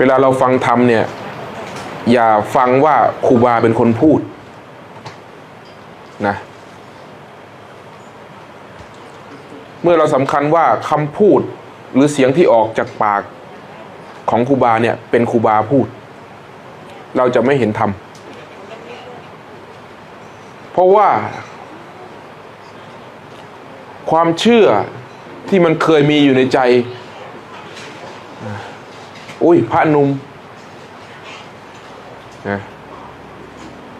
วลาเราฟังธรรมเนี่ยอย่าฟังว่าครูบาเป็นคนพูดนะเมื่อเราสำคัญว่าคำพูดหรือเสียงที่ออกจากปากของครูบาเนี่ยเป็นครูบาพูดเราจะไม่เห็นธรรมเพราะว่าความเชื่อที่มันเคยมีอยู่ในใจอุ้ยพระหนุ่มนะ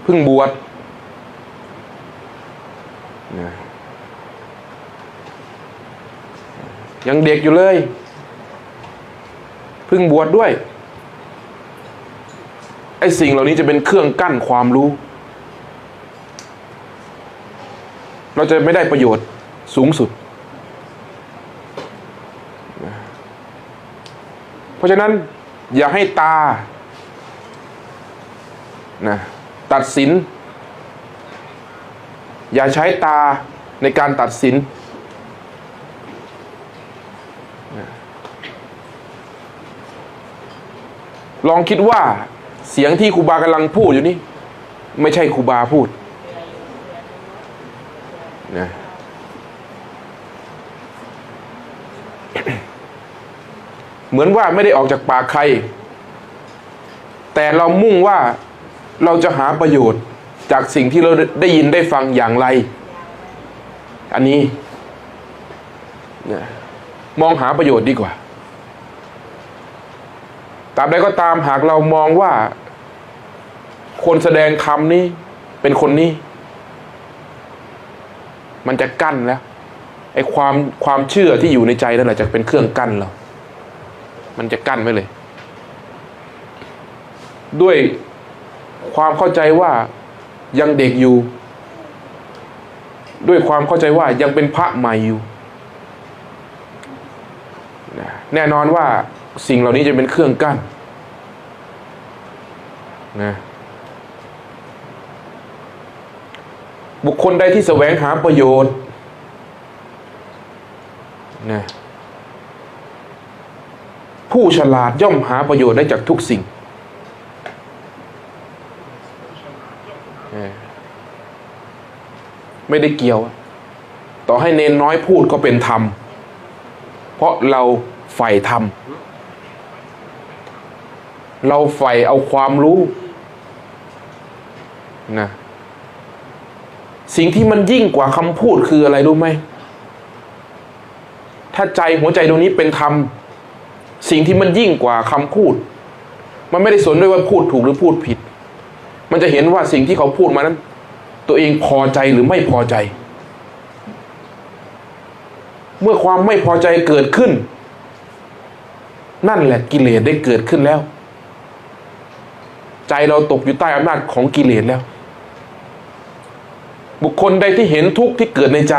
เพิ่งบวชนะยังเด็กอยู่เลยเพิ่งบวชด้วยไอ้สิ่งเหล่านี้จะเป็นเครื่องกั้นความรู้เราจะไม่ได้ประโยชน์สูงสุดเพราะฉะนั้นอย่าให้ตานะตัดสินอย่าใช้ตาในการตัดสินลองคิดว่าเสียงที่ครูบากำลังพูดอยู่นี่ไม่ใช่ครูบาพูดนะเหมือนว่าไม่ได้ออกจากปากใครแต่เรามุ่งว่าเราจะหาประโยชน์จากสิ่งที่เราได้ยินได้ฟังอย่างไรอันนี้นะมองหาประโยชน์ดีกว่าตราบใดก็ตามหากเรามองว่าคนแสดงธรรมนี้เป็นคนนี้มันจะกั้นแล้วไอ้ความเชื่อที่อยู่ในใจนั่นแหละจะเป็นเครื่องกั้นเรามันจะกั้นไว้เลยด้วยความเข้าใจว่ายังเด็กอยู่ด้วยความเข้าใจว่ายังเป็นพระใหม่อยู่แน่นอนว่าสิ่งเหล่านี้จะเป็นเครื่องกั้นนะบุคคลใดที่แสวงหาประโยชน์นะผู้ฉลาดย่อมหาประโยชน์ได้จากทุกสิ่งไม่ได้เกี่ยวต่อให้เนนน้อยพูดก็เป็นธรรมเพราะเราใฝ่ธรรมเราใฝ่เอาความรู้นะสิ่งที่มันยิ่งกว่าคำพูดคืออะไรรู้ไหมถ้าหัวใจตรงนี้เป็นธรรมสิ่งที่มันยิ่งกว่าคำพูดมันไม่ได้สนด้วยว่าพูดถูกหรือพูดผิดมันจะเห็นว่าสิ่งที่เขาพูดมานั้นตัวเองพอใจหรือไม่พอใจเมื่อความไม่พอใจเกิดขึ้นนั่นแหละกิเลสได้เกิดขึ้นแล้วใจเราตกอยู่ใต้อำนาจของกิเลสแล้วบุคคลใดที่เห็นทุกข์ที่เกิดในใจ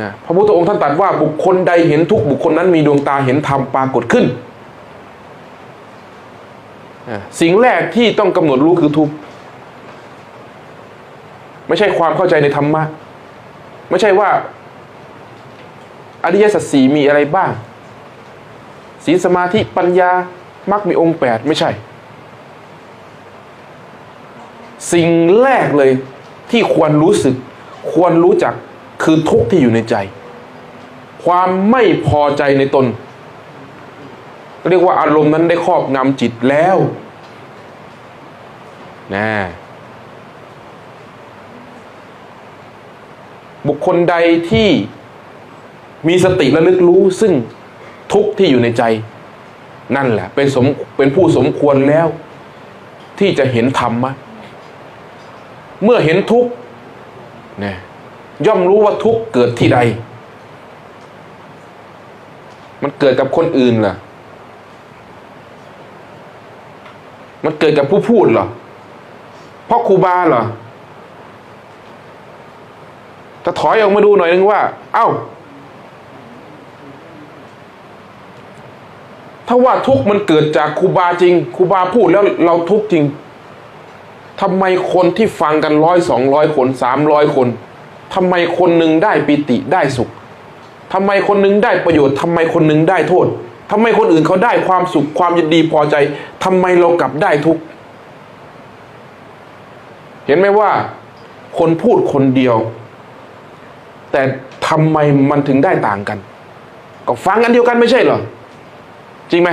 นะพระพุทธองค์ท่านตรัสว่าบุคคลใดเห็นทุกข์บุคคลนั้นมีดวงตาเห็นธรรมปรากฏขึ้นสิ่งแรกที่ต้องกำหนดรู้คือทุกข์ไม่ใช่ความเข้าใจในธรรมะไม่ใช่ว่าอริยสัจสี่มีอะไรบ้างศีลสมาธิปัญญามรรคมีองค์8ไม่ใช่สิ่งแรกเลยที่ควรรู้สึกควรรู้จักคือทุกข์ที่อยู่ในใจความไม่พอใจในตนเรียกว่าอารมณ์นั้นได้ครอบงำจิตแล้วนะบุคคลใดที่มีสติระลึกรู้ซึ่งทุกข์ที่อยู่ในใจนั่นแหละเป็นผู้สมควรแล้วที่จะเห็นธรรมะเมื่อเห็นทุกข์เนี่ยย่อมรู้ว่าทุกข์เกิดที่ใดมันเกิดกับคนอื่นเหรอมันเกิดกับผู้พูดเหรอเพราะครูบาเหรอถ้าถอยออกมาดูหน่อยนึงว่าเอ้าถ้าว่าทุกข์มันเกิดจากครูบาจริงครูบาพูดแล้วเราทุกข์จริงทำไมคนที่ฟังกัน100 200 คน300 คนทำไมคนหนึ่งได้ปิติได้สุขทำไมคนหนึ่งได้ประโยชน์ทำไมคนหนึ่งได้โทษ ทำไมคนอื่นเขาได้ความสุขความยินดีพอใจทำไมเรากลับได้ทุกข์เห็นไหมว่าคนพูดคนเดียวแต่ทำไมมันถึงได้ต่างกันก็ฟังอันเดียวกันไม่ใช่เหรอจริงไหม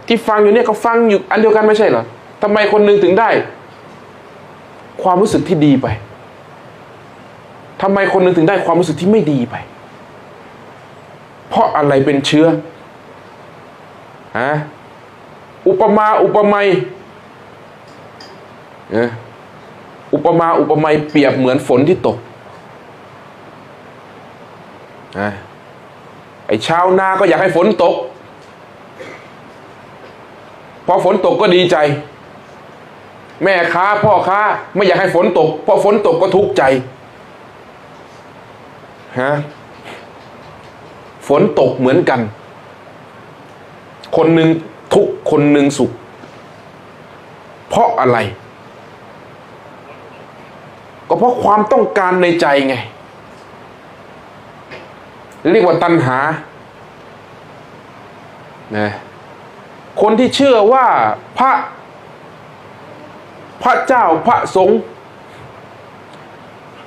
ที่ฟังอยู่เนี่ยก็ฟังอยู่อันเดียวกันไม่ใช่เหรอทำไมคนหนึ่งถึงได้ความรู้สึกที่ดีไปทำไมคนหนึ่งถึงได้ความรู้สึกที่ไม่ดีไปเพราะอะไรเป็นเชื้ออุปมาอุปไมยอุปมาอุปไมยเปรียบเหมือนฝนที่ตกไอ้ชาวนาก็อยากให้ฝนตกพอฝนตกก็ดีใจแม่ค้าพ่อค้าไม่อยากให้ฝนตกพอฝนตกก็ทุกข์ใจฝนตกเหมือนกันคนหนึ่งทุกข์คนหนึ่งสุขเพราะอะไรก็เพราะความต้องการในใจไงเรียกว่าตัณหาคนที่เชื่อว่าพระเจ้าพระสงฆ์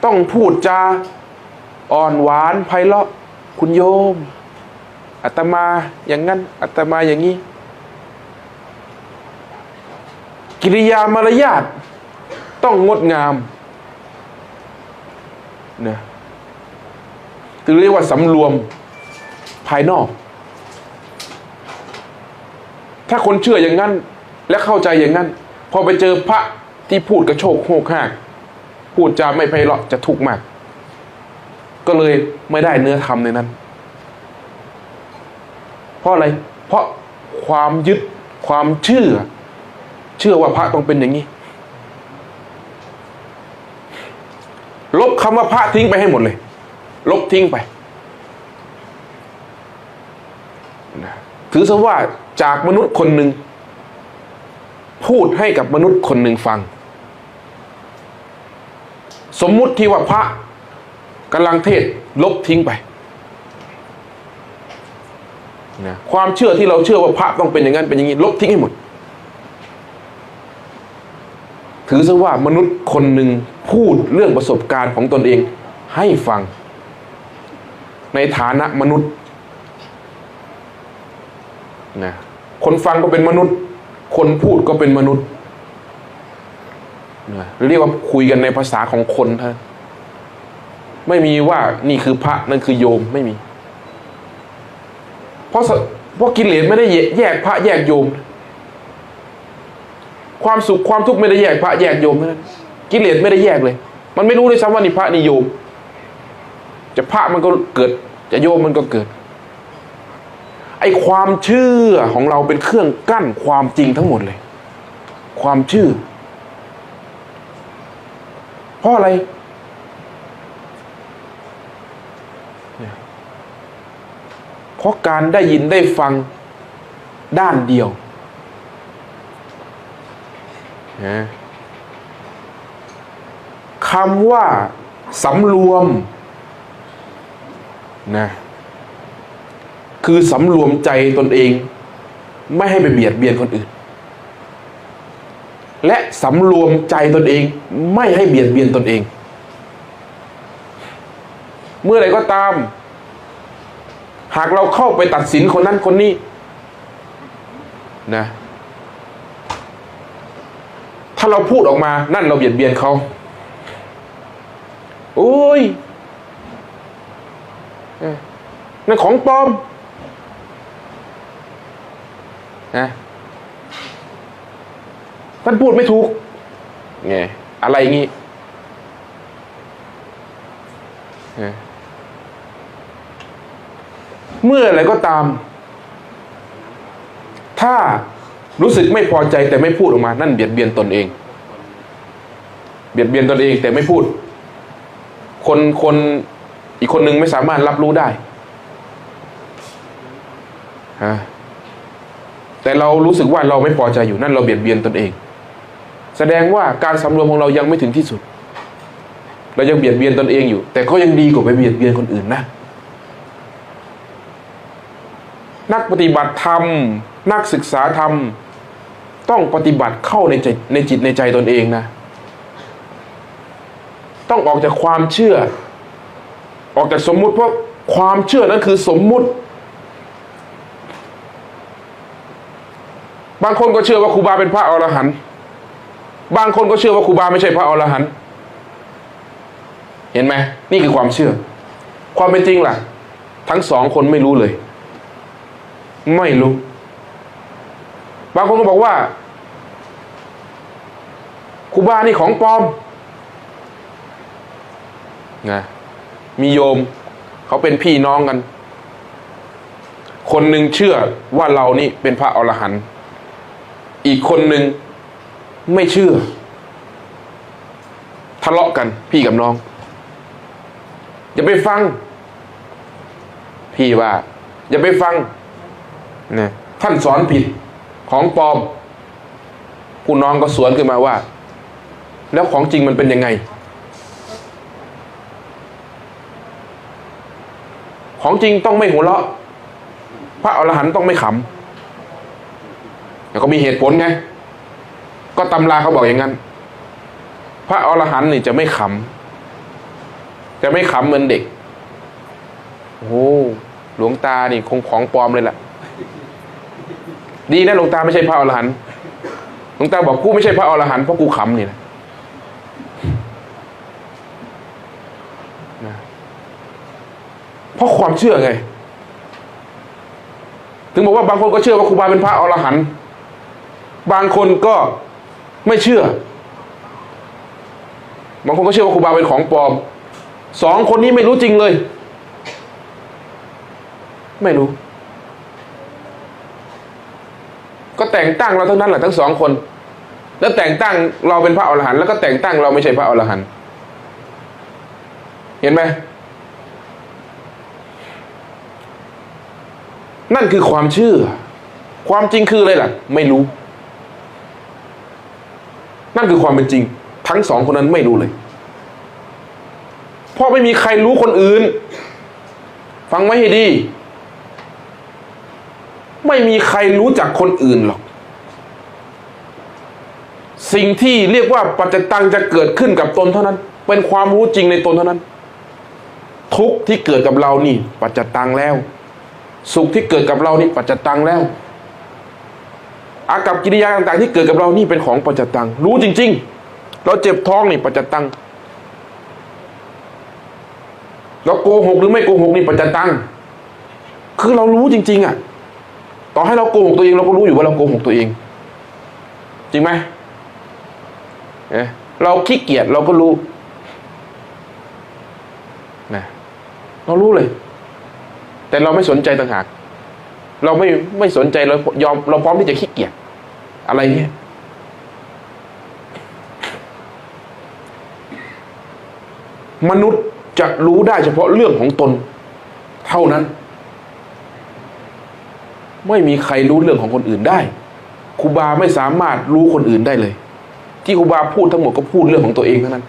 ต้องพูดจาอ่อนหวานไพเราะคุณโยมอาตมาอย่างนั้นอาตมาอย่างนี้กิริยามารยาทต้องงดงามถือเรียกว่าสำรวมภายนอกถ้าคนเชื่ออย่างนั้นและเข้าใจอย่างนั้นพอไปเจอพระที่พูดกระโชกโฮกฮากพูดจาไม่ไพเราะจะทุกข์มากก็เลยไม่ได้เนื้อธรรมในนั้นเพราะอะไรเพราะความยึดความเชื่อว่าพระต้องเป็นอย่างนี้ลบคำว่าพระทิ้งไปให้หมดเลยลบทิ้งไปถือซะว่าจากมนุษย์คนหนึ่งพูดให้กับมนุษย์คนหนึ่งฟังสมมุติที่ว่าพระกำลังเทศลบทิ้งไปความเชื่อที่เราเชื่อว่าพระต้องเป็นอย่างนั้นเป็นอย่างนี้ลบทิ้งให้หมดถือซะว่ามนุษย์คนหนึ่งพูดเรื่องประสบการณ์ของตนเองให้ฟังในฐานะมนุษย์คนฟังก็เป็นมนุษย์คนพูดก็เป็นมนุษย์เรียกว่าคุยกันในภาษาของคนท่านไม่มีว่านี่คือพระนั่นคือโยมไม่มีเพราะกิเลสไม่ได้แยกพระแยกโยมความสุขความทุกข์ไม่ได้แยกพระแยกโยมนั้นกิเลสไม่ได้แยกเลยมันไม่รู้เลยซ้ำว่านี่พระนี่โยมจะพระมันก็เกิดจะโยมมันก็เกิดไอ้ความเชื่อของเราเป็นเครื่องกั้นความจริงทั้งหมดเลยความเชื่อเพราะอะไรเพราะการได้ยินได้ฟังด้านเดียวคำว่าสำรวมคือสำรวมใจตนเองไม่ให้ไปเบียดเบียนคนอื่นและสำรวมใจตนเองไม่ให้เบียดเบียนตนเองเมื่อไหร่ก็ตามหากเราเข้าไปตัดสินคนนั้นคนนี้ถ้าเราพูดออกมานั่นเราเบียดเบียนเขาโอ้ยนั่นของปลอมท่านพูดไม่ถูกไงอะไรงี้เมื่ออะไรก็ตามถ้ารู้สึกไม่พอใจแต่ไม่พูดออกมานั่นเบียดเบียนตนเองเบียดเบียนตนเองแต่ไม่พูดคนอีกคนนึงไม่สามารถรับรู้ได้แต่เรารู้สึกว่าเราไม่พอใจอยู่นั่นเราเบียดเบียนตนเองแสดงว่าการสำรวมของเรายังไม่ถึงที่สุดเรายังเบียดเบียนตนเองอยู่แต่ก็ยังดีกว่าไปเบียดเบียนคนอื่นนะ นักปฏิบัติธรรมนักศึกษาธรรมต้องปฏิบัติเข้าในจิตในใจตนเองนะต้องออกจากความเชื่อออกจากสมมุติเพราะความเชื่อนั้นคือสมมุติบางคนก็เชื่อว่าครูบาเป็นพระอรหันต์บางคนก็เชื่อว่าครูบาไม่ใช่พระอรหันต์เห็นไหมนี่คือความเชื่อความเป็นจริงล่ะทั้งสองคนไม่รู้เลยไม่รู้บางคนก็บอกว่าครูบานี่ของปลอมนะมีโยมเขาเป็นพี่น้องกันคนหนึ่งเชื่อว่าเรานี่เป็นพระอรหันต์อีกคนหนึ่งไม่เชื่อทะเลาะกันพี่กับน้องอย่าไปฟังพี่ว่าอย่าไปฟังนะท่านสอนผิดของปลอมผู้น้องก็สวนขึ้นมาว่าแล้วของจริงมันเป็นยังไงของจริงต้องไม่หัวเราะพระอรหันต์ต้องไม่ขำแล้วก็มีเหตุผลไงก็ตำราเขาบอกอย่างนั้นพระอรหันต์นี่จะไม่ขำจะไม่ขำเหมือนเด็กโอ้หลวงตานี่คงของปลอมเลยล่ะดีนะหลวงตาไม่ใช่พระอรหันต์หลวงตาบอกกูไม่ใช่พระอรหันต์เพราะกูขำนี่นะเพราะความเชื่อไงถึงบอกว่าบางคนก็เชื่อว่าครูบาเป็นพระอรหันต์บางคนก็ไม่เชื่อบางคนก็เชื่อว่าครูบาเป็นของปลอมสองคนนี้ไม่รู้จริงเลยไม่รู้ก็แต่งตั้งเราทั้งนั้นแหละทั้งสองคนแล้วแต่งตั้งเราเป็นพระอรหันต์แล้วก็แต่งตั้งเราไม่ใช่พระอรหันต์เห็นไหมนั่นคือความเชื่อความจริงคืออะไรล่ะไม่รู้นั่นคือความเป็นจริงทั้งสองคนนั้นไม่รู้เลยเพราะไม่มีใครรู้คนอื่นฟังไว้ให้ดีไม่มีใครรู้จักคนอื่นหรอกสิ่งที่เรียกว่าปัจจตังจะเกิดขึ้นกับตนเท่านั้นเป็นความรู้จริงในตนเท่านั้นทุกข์ที่เกิดกับเรานี่ปัจจตังแล้วสุขที่เกิดกับเรานี่ปัจจตังแล้วอากัปกิริยาต่างๆที่เกิดกับเรานี่เป็นของปัจจตังรู้จริงๆเราเจ็บท้องนี่ปัจจตังเราโกหกหรือไม่โกหกนี่ปัจจตังคือเรารู้จริงๆอ่ะต่อให้เราโกหกตัวเองเราก็รู้อยู่ว่าเราโกหกตัวเองจริงไหมเราขี้เกียจเราก็รู้นะเรารู้เลยแต่เราไม่สนใจต่างหากเราไม่สนใจเรายอมเราพร้อมที่จะขี้เกียจอะไรเงี้ยมนุษย์จะรู้ได้เฉพาะเรื่องของตนเท่านั้นไม่มีใครรู้เรื่องของคนอื่นได้ครูบาไม่สามารถรู้คนอื่นได้เลยที่ครูบาพูดทั้งหมดก็พูดเรื่องของตัวเองเท่านั้น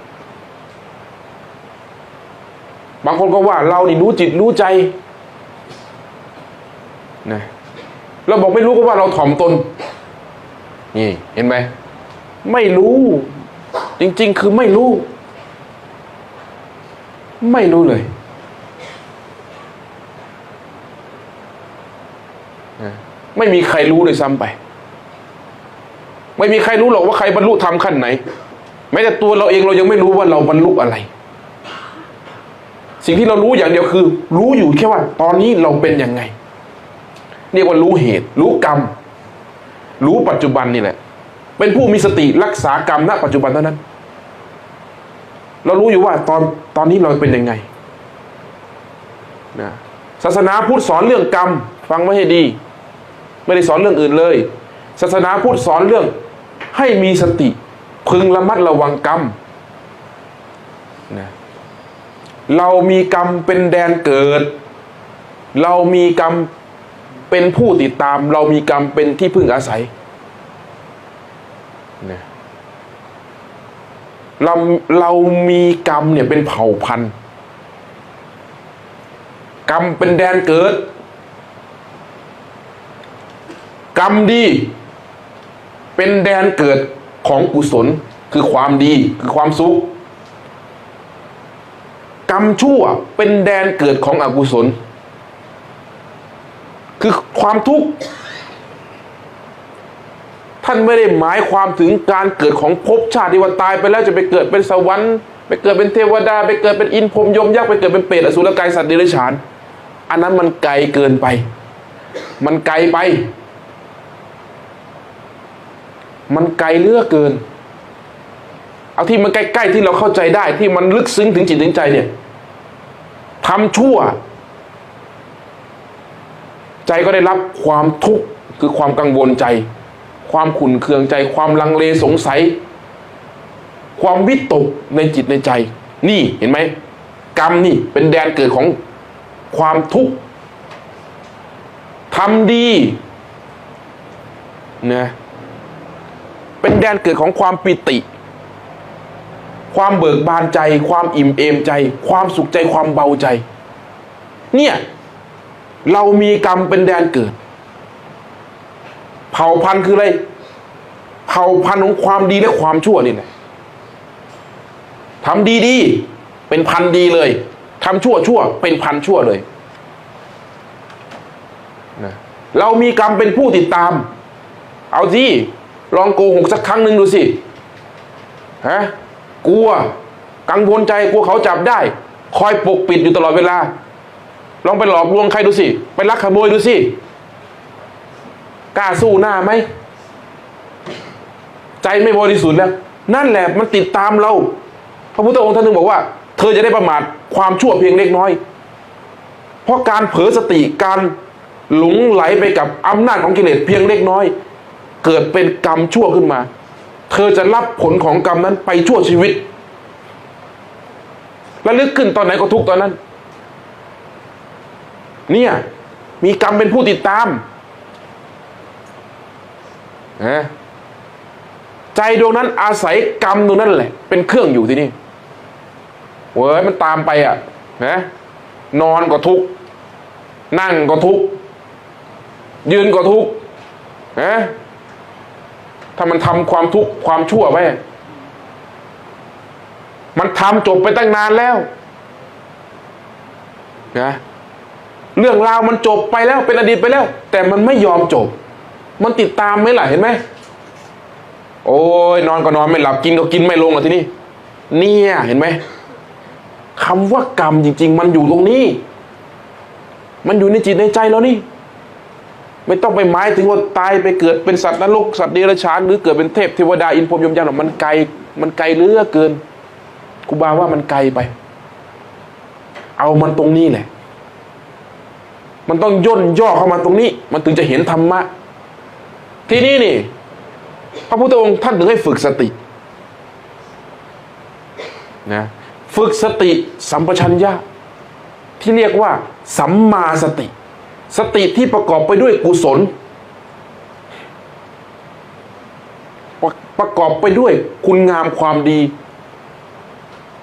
บางคนก็ว่าเรานี่รู้จิตรู้ใจนะเราบอกไม่รู้ก็ว่าเราถ่อมตนนี่เห็นไหมไม่รู้จริงๆคือไม่รู้เลยนะไม่มีใครรู้เลยซ้ำไปไม่มีใครรู้หรอกว่าใครบรรลุธรรมขั้นไหนแม้แต่ตัวเราเองเรายังไม่รู้ว่าเราบรรลุอะไรสิ่งที่เรารู้อย่างเดียวคือรู้อยู่แค่ว่าตอนนี้เราเป็นยังไงเรียกว่ารู้เหตุรู้กรรมรู้ปัจจุบันนี่แหละเป็นผู้มีสติรักษากรรมณปัจจุบันเท่านั้นเรารู้อยู่ว่าตอนนี้เราเป็นยังไงนะศาสนาพุทธสอนเรื่องกรรมฟังไว้ให้ดีไม่ได้สอนเรื่องอื่นเลยศาสนาพุทธสอนเรื่องให้มีสติพึงระมัดระวังกรรมนะเรามีกรรมเป็นแดนเกิดเรามีกรรมเป็นผู้ติดตามเรามีกรรมเป็นที่พึ่งอาศัยนะเรามีกรรมเนี่ยเป็นเผ่าพันธุ์กรรมเป็นแดนเกิด กรรมดีเป็นแดนเกิดของกุศลคือความดีคือความสุขกรรมชั่วเป็นแดนเกิดของอกุศลคือความทุกข์ท่านไม่ได้หมายความถึงการเกิดของภพชาติที่ว่าตายไปแล้วจะไปเกิดเป็นสวรรค์ไปเกิดเป็นเทวดาไปเกิดเป็นอินทร์พรหมยมยักษ์ไปเกิดเป็นเปรตอสุรกายสัตว์เดรัจฉานอันนั้นมันไกลเกินไปมันไกลไปมันไกลเหลือเกินเอาที่มันใกล้ๆที่เราเข้าใจได้ที่มันลึกซึ้งถึงจิตถึงใจเนี่ยทำชั่วใจก็ได้รับความทุกข์คือความกังวลใจความขุ่นเคืองใจความลังเลสงสัยความวิตกในจิตในใจนี่เห็นไหมกรรมนี่เป็นแดนเกิดของความทุกข์ทำดีนะเป็นแดนเกิดของความปิติความเบิกบานใจความอิ่มเอมใจความสุขใจความเบาใจเนี่ยเรามีกรรมเป็นแดนเกิดเผ่าพันธุ์คืออะไรเผ่าพันธุ์ของความดีและความชั่วนี่แหละทำดีๆเป็นพันธุ์ดีเลยทำชั่วเป็นพันธุ์ชั่วเลยนะเรามีกรรมเป็นผู้ติดตามเอาสิลองโกหกสักครั้งหนึ่งดูสิฮะกลัวกังวลใจกลัวเขาจับได้คอยปกปิดอยู่ตลอดเวลาลองไปหลอกลวงใครดูสิไปลักขโมยดูสิกล้าสู้หน้าไหมใจไม่บริสุทธิ์แล้วนั่นแหละมันติดตามเราพระพุทธองค์ท่านนึงบอกว่าเธอจะได้ประมาทความชั่วเพียงเล็กน้อยเพราะการเผลอสติการหลงไหลไปกับอำนาจของกิเลสเพียงเล็กน้อยเกิดเป็นกรรมชั่วขึ้นมาเธอจะรับผลของกรรมนั้นไปชั่วชีวิตและลึกขึ้นตอนไหนก็ทุกตอนนั้นเนี่ยมีกรรมเป็นผู้ติดตามนะใจดวงนั้นอาศัยกรรมดวงนั้นแหละเป็นเครื่องอยู่ที่นี่เว้ยมันตามไปอ่ะนะนอนก็ทุกข์นั่งก็ทุกข์ยืนก็ทุกข์นะถ้ามันทำความทุกข์ความชั่วไว้มันทำจบไปตั้งนานแล้วนะเรื่องราวมันจบไปแล้วเป็นอดีตไปแล้วแต่มันไม่ยอมจบมันติดตามไหมล่ะเห็นไหมโอ้ยนอนก็นอนไม่หลับกินก็กินไม่ลงอ่ะทีนี้เนี่ยเห็นไหมคำว่ากรรมจริงๆมันอยู่ตรงนี้มันอยู่ในจิตในใจเรานี่ไม่ต้องไปหมายถึงว่าตายไปเกิดเป็นสัตว์นรกสัตว์เดรัจฉานหรือเกิดเป็นเทพเทวดาอินทร์พรหมยมยักษ์หรอกมันไกลเหลือเกินครูบาว่ามันไกลไปเอามันตรงนี้แหละมันต้องย่นย่อเข้ามาตรงนี้มันถึงจะเห็นธรรมะทีนี้นี่พระพุทธองค์ท่านถึงให้ฝึกสตินะฝึกสติสัมปชัญญะที่เรียกว่าสัมมาสติสติที่ประกอบไปด้วยกุศลประกอบไปด้วยคุณงามความดี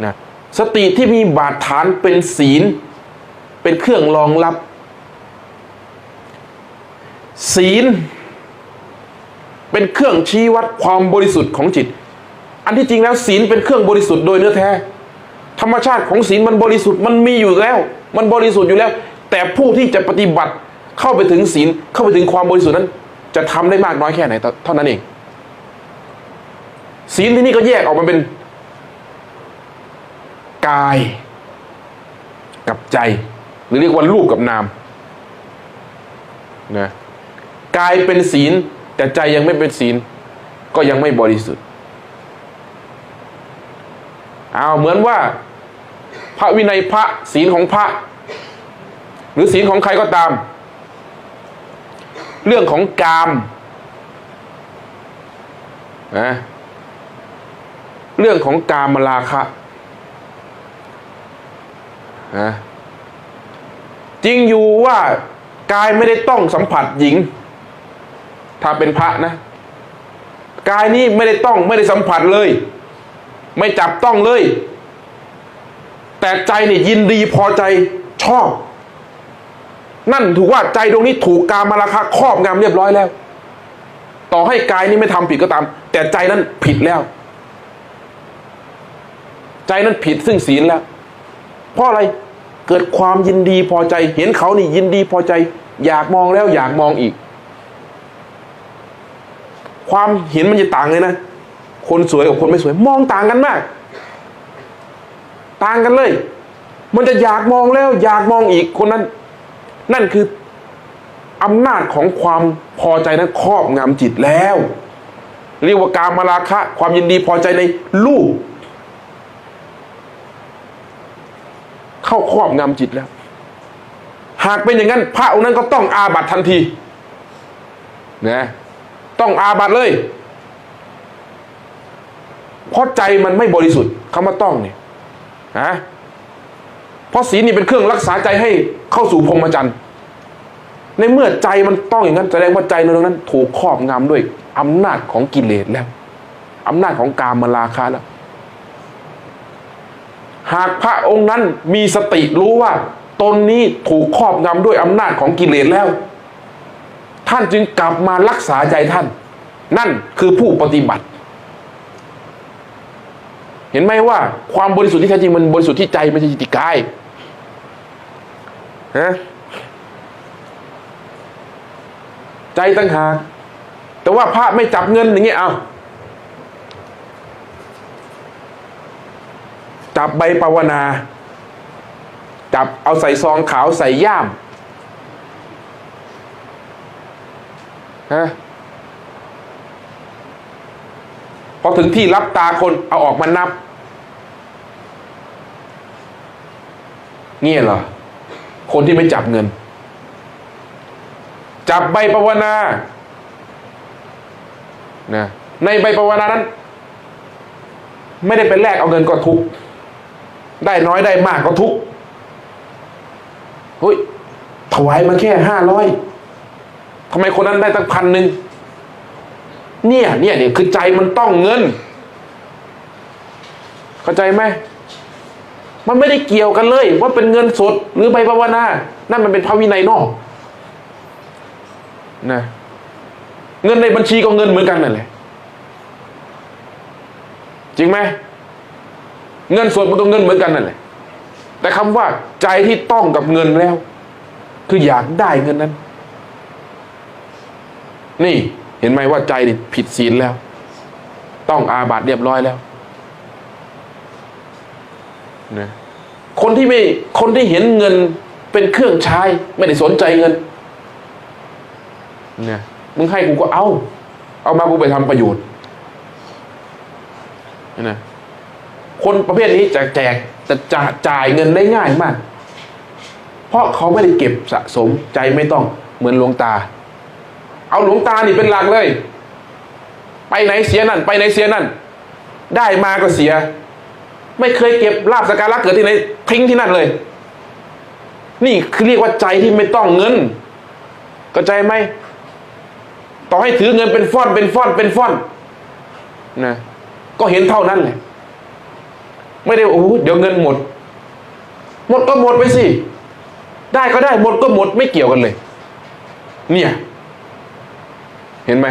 นะสติที่มีบาดฐานเป็นศีลเป็นเครื่องรองรับศีลเป็นเครื่องชี้วัดความบริสุทธิ์ของจิตอันที่จริงแล้วศีลเป็นเครื่องบริสุทธิ์โดยเนื้อแท้ธรรมชาติของศีลมันบริสุทธิ์มันมีอยู่แล้วมันบริสุทธิ์อยู่แล้วแต่ผู้ที่จะปฏิบัติเข้าไปถึงศีลเข้าไปถึงความบริสุทธิ์นั้นจะทำได้มากน้อยแค่ไหนเท่านั้นเองศีลที่นี่ก็แยกออกมาเป็นกายกับใจหรือเรียกว่ารูปกับนามนะกายเป็นศีลแต่ใจยังไม่เป็นศีลก็ยังไม่บริสุทธิ์เหมือนว่าพระวินัยพระศีลของพระหรือศีลของใครก็ตามเรื่องของกามนะเรื่องของกามราคะนะจริงอยู่ว่ากายไม่ได้ต้องสัมผัสหญิงถ้าเป็นพระนะกายนี้ไม่ได้สัมผัสเลยไม่จับต้องเลยแต่ใจนี่ยินดีพอใจชอบนั่นถือว่าใจดวงนี้ถูกกามราคะครอบงำเรียบร้อยแล้ว ต่อให้กายนี้ไม่ทำผิดก็ตามแต่ใจนั้นผิดแล้วใจนั้นผิดซึ่งศีลแล้วเพราะอะไรเกิดความยินดีพอใจเห็นเขานี่ยินดีพอใจอยากมองแล้วอยากมองอีกความเห็นมันจะต่างเลยนะคนสวยกับคนไม่สวยมองต่างกันมากต่างกันเลยมันจะอยากมองแล้วอยากมองอีกคนนั้นนั่นคืออำนาจของความพอใจนั้นครอบงำจิตแล้วเรียกว่ากามราคะความยินดีพอใจในรูปเข้าครอบงำจิตแล้วหากเป็นอย่างนั้นพระองค์นั้นก็ต้องอาบัติทันทีนะต้องอาบัติเลยเพราะใจมันไม่บริสุทธิ์คำว่าต้องเนี่ยนะเพราะศีลนี่เป็นเครื่องรักษาใจให้เข้าสู่พรหมจรรย์ในเมื่อใจมันต้องอย่างนั้นแสดงว่าใจนั้นถูกครอบงำด้วยอำนาจของกิเลสแล้วอำนาจของกามราคะแล้วหากพระองค์นั้นมีสติรู้ว่าตนนี้ถูกครอบงำด้วยอำนาจของกิเลสแล้วท่านจึงกลับมารักษาใจท่านนั่นคือผู้ปฏิบัติเห็นไหมว่าความบริสุทธิ์ที่แท้จริงมันบริสุทธิ์ที่ใจไม่ใช่ที่กายฮะใจต่างหากแต่ว่าพระไม่จับเงินอย่างเงี้ยเอาจับใบภาวนาจับเอาใส่ซองขาวใส่ย่ามฮะพอถึงที่รับตาคนเอาออกมานับเงี้ยเหรอคนที่ไม่จับเงินจับใบภาวนานะในใบภาวนานั้นไม่ได้เป็นแลกเอาเงินก็ทุกได้น้อยได้มากก็ทุกเฮ้ยถวายมาแค่500ทำไมคนนั้นได้ตั้ง1,000เนี่ยคือใจมันต้องเงินเข้าใจไหมมันไม่ได้เกี่ยวกันเลยว่าเป็นเงินสดหรือใบภาวนานั่นมันเป็นพระวินัยนอกนะเงินในบัญชีก็เงินเหมือนกันนั่นแหละจริงไหมเงินสดมันก็เงินเหมือนกันนั่นแหละแต่คำว่าใจที่ต้องกับเงินแล้วคืออยากได้เงินนั้นนี่เห็นไหมว่าใจผิดศีลแล้วต้องอาบัติเรียบร้อยแล้วนะคนที่เห็นเงินเป็นเครื่องใช้ไม่ได้สนใจเงินเนี่ยมึงให้กูก็เอามากูไปทำประโยชน์นะคนประเภทนี้จะแจกจะจ่ายเงินได้ง่ายมากเพราะเขาไม่ได้เก็บสะสมใจไม่ต้องเหมือนหลวงตาเอาหลวงตานี่เป็นหลักเลยไปไหนเสียนั่นไปไหนเสียนั่นได้มาก็เสียไม่เคยเก็บลาภสักการะเกิดที่ไหนทิ้งที่นั่นเลยนี่คือเรียกว่าใจที่ไม่ต้องเงินเข้าใจไหมต่อให้ถือเงินเป็นฟ่อนนะก็เห็นเท่านั้นแหละไม่ได้เดี๋ยวเงินหมดก็หมดไปสิได้ก็ได้หมดก็หมดไม่เกี่ยวกันเลยเนี่ยเห็นไหม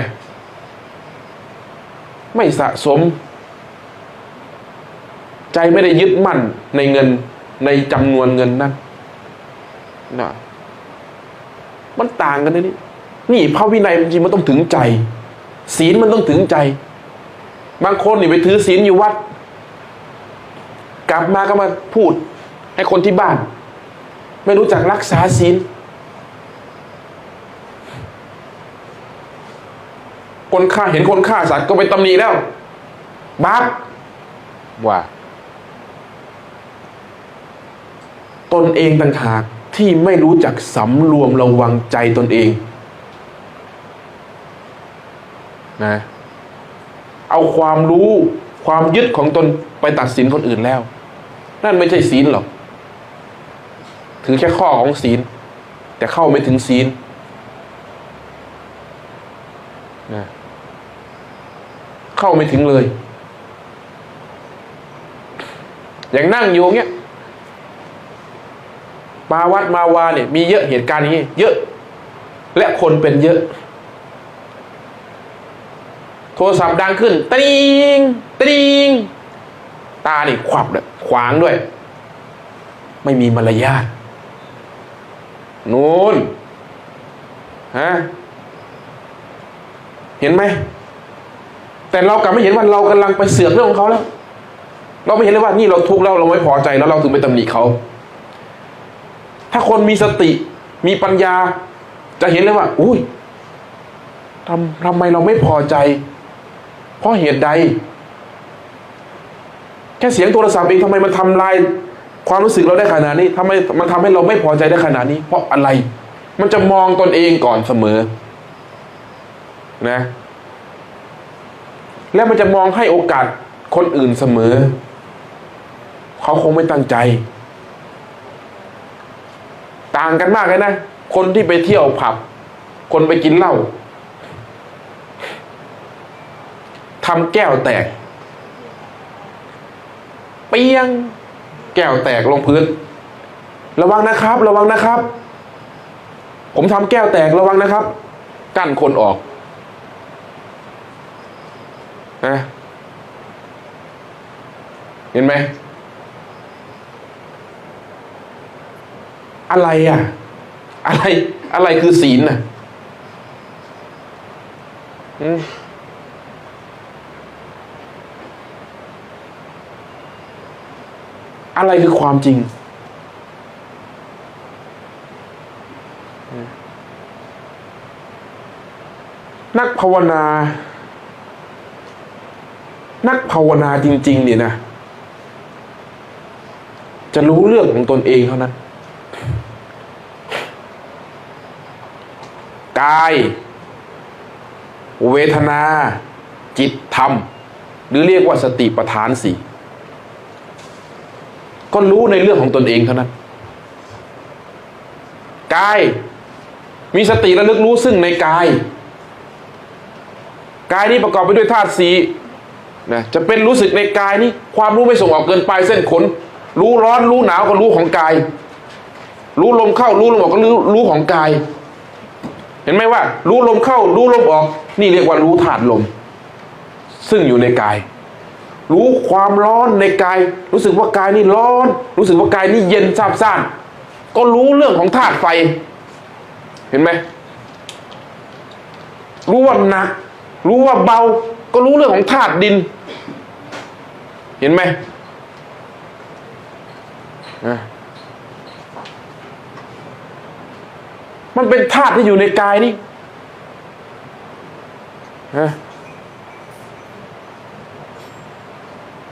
ไม่สะสมใจไม่ได้ยึดมั่นในเงินในจำนวนเงินนั้นนะมันต่างกันนะนี่พระวินัยจริงมันต้องถึงใจศีลมันต้องถึงใจบางคนนี่ไปถือศีลอยู่วัดกลับมาก็มาพูดให้คนที่บ้านไม่รู้จักรักษาศีลเห็นคนฆ่าสัตว์ก็ไปตำหนิแล้วบาปว่าตนเองต่างหากที่ไม่รู้จักสำรวมระวังใจตนเองนะเอาความรู้ความยึดของตนไปตัดสินคนอื่นแล้วนั่นไม่ใช่ศีลหรอกถือแค่ข้อของศีลแต่เข้าไม่ถึงศีลนะเข้าไม่ถึงเลยอย่างนั่งอยู่เงี้ยมาวัดมาวาเนี่ยมีเยอะเหตุการณ์อย่างนี้เยอะและคนเป็นเยอะ โทรศัพท์ดังขึ้นตริงตริงตานี่ขวับเลยขวางด้วย ไม่มีมารยาทนู่นฮะเห็นไหมแต่เรากลับไม่เห็นว่าเรากำลังไปเสือกเรื่องของเขาแล้วเราไม่เห็นเลยว่านี่เราทุกข์แล้วเราไม่พอใจแล้วเราถึงไปตำหนิเขาถ้าคนมีสติมีปัญญาจะเห็นเลยว่าอุ้ยทำไมเราไม่พอใจเพราะเหตุใดแค่เสียงโทรศัพท์เองทำไมมันทำลายความรู้สึกเราได้ขนาดนี้ทำไมมันทำให้เราไม่พอใจได้ขนาดนี้เพราะอะไรมันจะมองตนเองก่อนเสมอนะแล้วมันจะมองให้โอกาสคนอื่นเสมอเขาคงไม่ตั้งใจต่างกันมากเลยนะคนที่ไปเที่ยวผับคนไปกินเหล้าทำแก้วแตกเปียงแก้วแตกลงพื้นระวังนะครับระวังนะครับผมทำแก้วแตกระวังนะครับกั้นคนออกนะเห็นไหมอะไรอ่ะอะไรคือศีลน่ะอะไรคือความจริงนักภาวนาจริงๆเนี่ยนะจะรู้เรื่องของตนเองเท่านั้นกายเวทนาจิตธรรมหรือเรียกว่าสติปัฏฐานสี่ก็รู้ในเรื่องของตนเองเท่านั้นกายมีสติระลึกรู้ซึ่งในกายนี้ประกอบไปด้วยธาตุสี่นะจะเป็นรู้สึกในกายนี้ความรู้ไม่ส่งออกเกินไปเส้นขนรู้ร้อนรู้หนาวก็รู้ของกายรู้ลมเข้ารู้ลมออกก็รู้ของกายเห็นไหมว่ารู้ลมเข้ารู้ลมออกนี่เรียกว่ารู้ธาตุลมซึ่งอยู่ในกายรู้ความร้อนในกายรู้สึกว่ากายนี่ร้อนรู้สึกว่ากายนี่เย็นซาบซ่านก็รู้เรื่องของธาตุไฟเห็นไหมรู้ว่าหนักรู้ว่าเบาก็รู้เรื่องของธาตุดินเห็นไหมมันเป็นธาตุที่อยู่ในกายนี่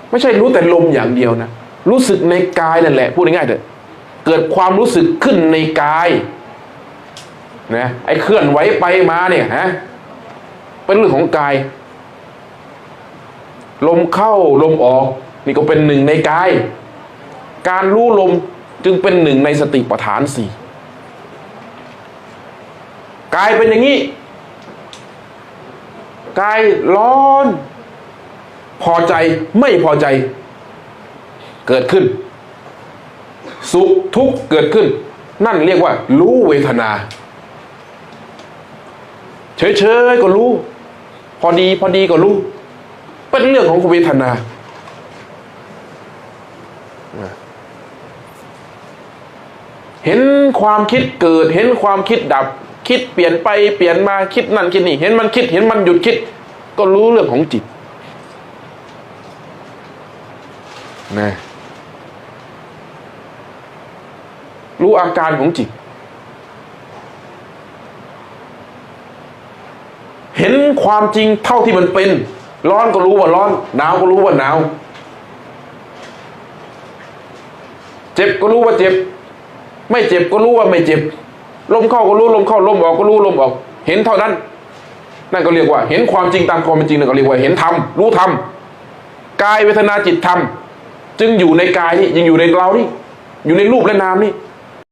ไม่ใช่รู้แต่ลมอย่างเดียวนะรู้สึกในกายนั่นแหละพูดง่ายๆเถอะเกิดความรู้สึกขึ้นในกายนะไอ้เคลื่อนไหวไปมาเนี่ยเป็นเรื่องของกายลมเข้าลมออกนี่ก็เป็นหนึ่งในกายการรู้ลมจึงเป็นหนึ่งในสติปัฏฐานสี่กายเป็นอย่างนี้กายร้อนพอใจไม่พอใจเกิดขึ้นสุขทุกข์เกิดขึ้นนั่นเรียกว่ารู้เวทนาเฉยๆก็รู้พอดีก็รู้เป็นเรื่องของเวทนาเห็นความคิดเกิดเห็นความคิดดับคิดเปลี่ยนไปเปลี่ยนมาคิดนั่นคิดนี่เห็นมันคิดเห็นมันหยุดคิดก็รู้เรื่องของจิตนะรู้อาการของจิตเห็นความจริงเท่าที่มันเป็นร้อนก็รู้ว่าร้อนหนาวก็รู้ว่าหนาวเจ็บก็รู้ว่าเจ็บไม่เจ็บก็รู้ว่าไม่เจ็บลมเข้าก็รู้ลมเข้าลมออกก็รู้ลมออกเห็นเท่านั้นนั่นก็เรียกว่าเห็นความจริงตามความเป็นจริงนั่นก็เรียกว่าเห็นธรรมรู้ธรรมกายเวทนาจิตธรรมจึงอยู่ในกายนี่ยังอยู่ในเรานี่อยู่ในรูปและนามนี่